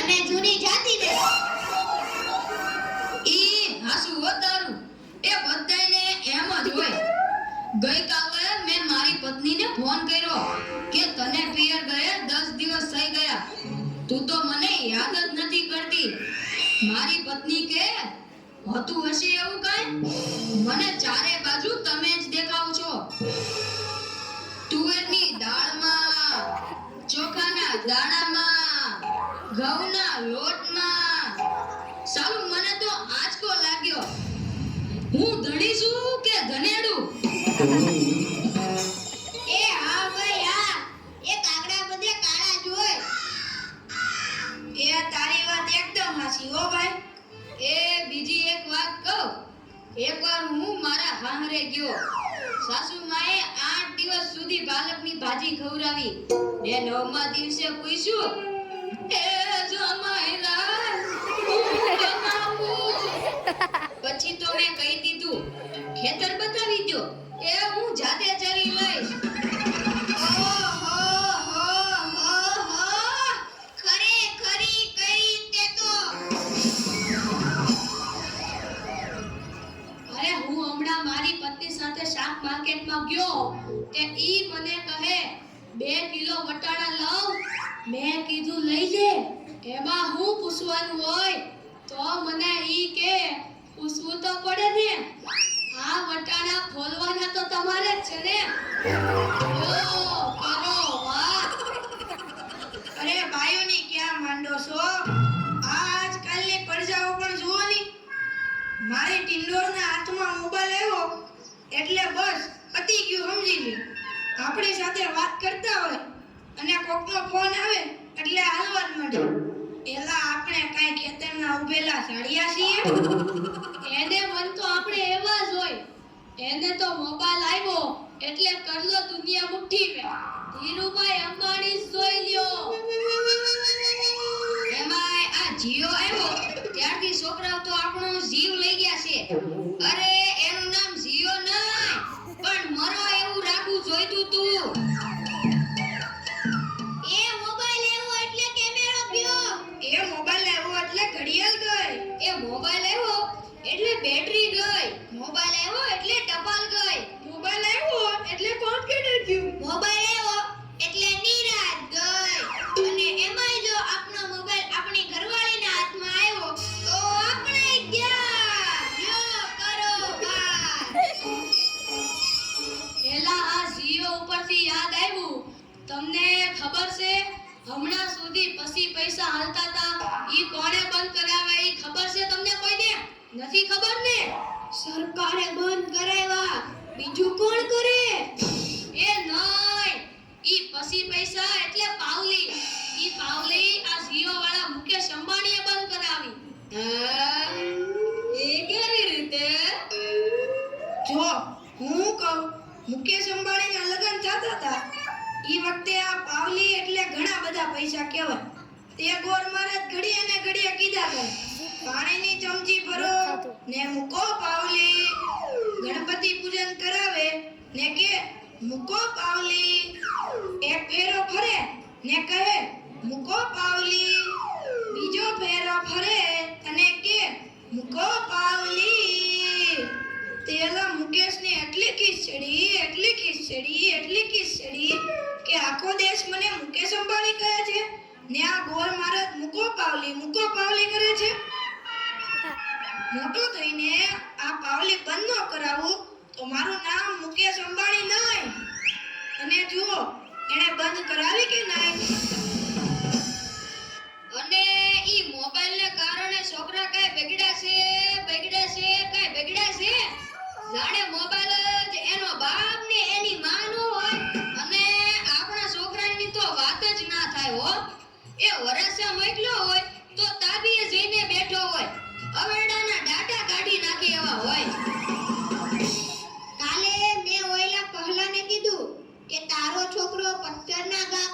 અને જૂની જાતિ દે ઈ હાસુ તારું એ બધાયને એમ જ હોય. ગઈકાલે મેં મારી પત્નીને ફોન કર્યો કે તને પિયર ગયે 10 દિવસ થઈ ગયા, તું તો મને યાદ જ નથી કરતી. મારી પત્ની કે હોતું હશે એવું કાંઈ, મને ચારે બાજુ તમે જ દેખાવ છો. તુવેરની દાળમાં, ચોખાના દાણામાં, ઘઉંના લોટમાં. સાલું મને તો આંચકો લાગ્યો. હું ધણી છું કે ધનેડું? એ હા ભાઈ હા, એ કાગડા બધે કાળા જ હોય. એ તારી વાત એકદમ હાચી હો ભાઈ. એ બીજી એક વાત કહું. એકવાર હું મારા હાહરે ગયો. સાસુ માએ 8 દિવસ સુધી પાલકની ભાજી ખવડાવી. ને 9મા દિવસે પૂછ્યું, એ જમાઈલા હું બનાવું? પછી તો મેં કહી દીધું, ખેતર બતાવી દો, એ હું જાતે ચરી લઈશ. ખરેખરી કઈ તે તો. અરે હું હમણાં મારી પત્ની સાથે શાક માર્કેટમાં ગયો તે ઈ મને કહે 2 કિલો વટાણા લાવ. મેં કીધું લઈ લે, એમાં હું પૂછવાનું હોય? તો મને ઈ કે પૂછવું તો પડે ને, આ વટાણા ફોલવાના તો તમારે જ છે ને. યો કરો વાહ. અરે ભાઈઓની ક્યાં માંડો છો? આજકાલની પ્રજાઓ પણ જુઓ ની. મારી ટિંડોરના હાથમાં મોબાઈલ આવ્યો એટલે બસ પતી ગયું, સમજી લ્યો. આપણી સાથે વાત કરતા હોય અને કોકનો ફોન આવે એટલે હાલવા જ માંડે. એલા આપણે કાંઈ ખેતરના ઉભેલા ઝાડિયા છીએ? એને મન તો આપણે એવા જ હોય. એને તો મોબાઈલ આવ્યો એટલે કરલો દુનિયા મુઠ્ઠીમાં. ધીરુભાઈ અંબાણી જોઈ લ્યો. એમાંય આ જીઓ આવ્યો ત્યારથી છોકરાઓ તો આપણો જીવ લઈ ગયા છે. અરે એનું નામ જીઓ નહીં પણ મરો એવું રાખવું જોઈતું તું. એ મોબાઈલ એવો એટલે કેમેરો ગયો. એ મોબાઈલ આવ્યો એટલે ઘડિયાળ ગઈ. એ મોબાઈલ આવ્યો એટલે બેટરી ગઈ. મોબાઈલ આવ્યો એટલે ટપાલ ગઈ. મોબાઈલ આવ્યો એટલે કોમ્પ્યુટર ગયું. મોબાઈલ એવો એટલે નિરાત ગઈ. અને એમાંય જો આપણો મોબાઈલ આપણી ઘરવાળીના હાથમાં આવ્યો તો આપણે ગયા. યો કરો બાર. એલા આ જીઓ ઉપરથી યાદ આવ્યું. તમને ખબર છે હમણાં સુધી પછી પૈસા હાલતા હતા ઈ કોણે બંધ કરાવે ઈ ખબર છે તમને કોઈને? નથી ખબર ને? સરકારે બંધ કરાવ્યા. બીજું કોણ કરે? એ નહીં, ઈ પછી પૈસા એટલે પાવલી. ઈ પાવલી આ જીઓ વાળા મુકેશ અંબાણીએ બંધ કરાવી. એ કેવી રીતે? જો હું કહું, મુકેશ અંબાણીના લગ્ન થતા હતા ઈ વખતે આ પાવલી એટલે ઘણા બધા પૈસા કહેવાય. તે ગોર મહારાજ ઘડીએ ને ઘડીએ કીધા કરે, પાણીની ચમચી ભરો ને મૂકો પાવલી. ગણપતિ પૂજન કરાવે ને કે મૂકો પાવલી. એક ફેરો ફરે ને કહે મૂકો પાવલી. બીજો ફેરો ફરે અને કે મૂકો પાવલી. તેલા મુકેશની એટલી ખીચડી કે આખો દેશ મને મુકેશ અંબાણી કહે છે ને આ ગોર મહારાજ મૂકો પાવલી કરે છે. મોટો થઈને આ પાવલી બંધ ન કરાવું તો મારું નામ મુકેશ અંબાણી નહીં. અને જુઓ એને બંધ કરાવી કે નહીં. અને ઈ મોબાઈલને કારણે છોકરા કાઈ બગડ્યા છે કાઈ બગડ્યા છે. જાણે મોબાઈલ જ એનો બાપ ને એની માં નો હોય. અને આપણા છોકરાની તો વાત જ ના થાય હો. એ વરસા મોકલ્યો હોય તો તાબીએ જઈને બેઠો હોય. અવેડાના ડાટા કાઢી નાખી એવા હોય. કાલે મેં ઓયલા પહેલાને કીધું કે તારો છોકરો પથ્થરના ઘા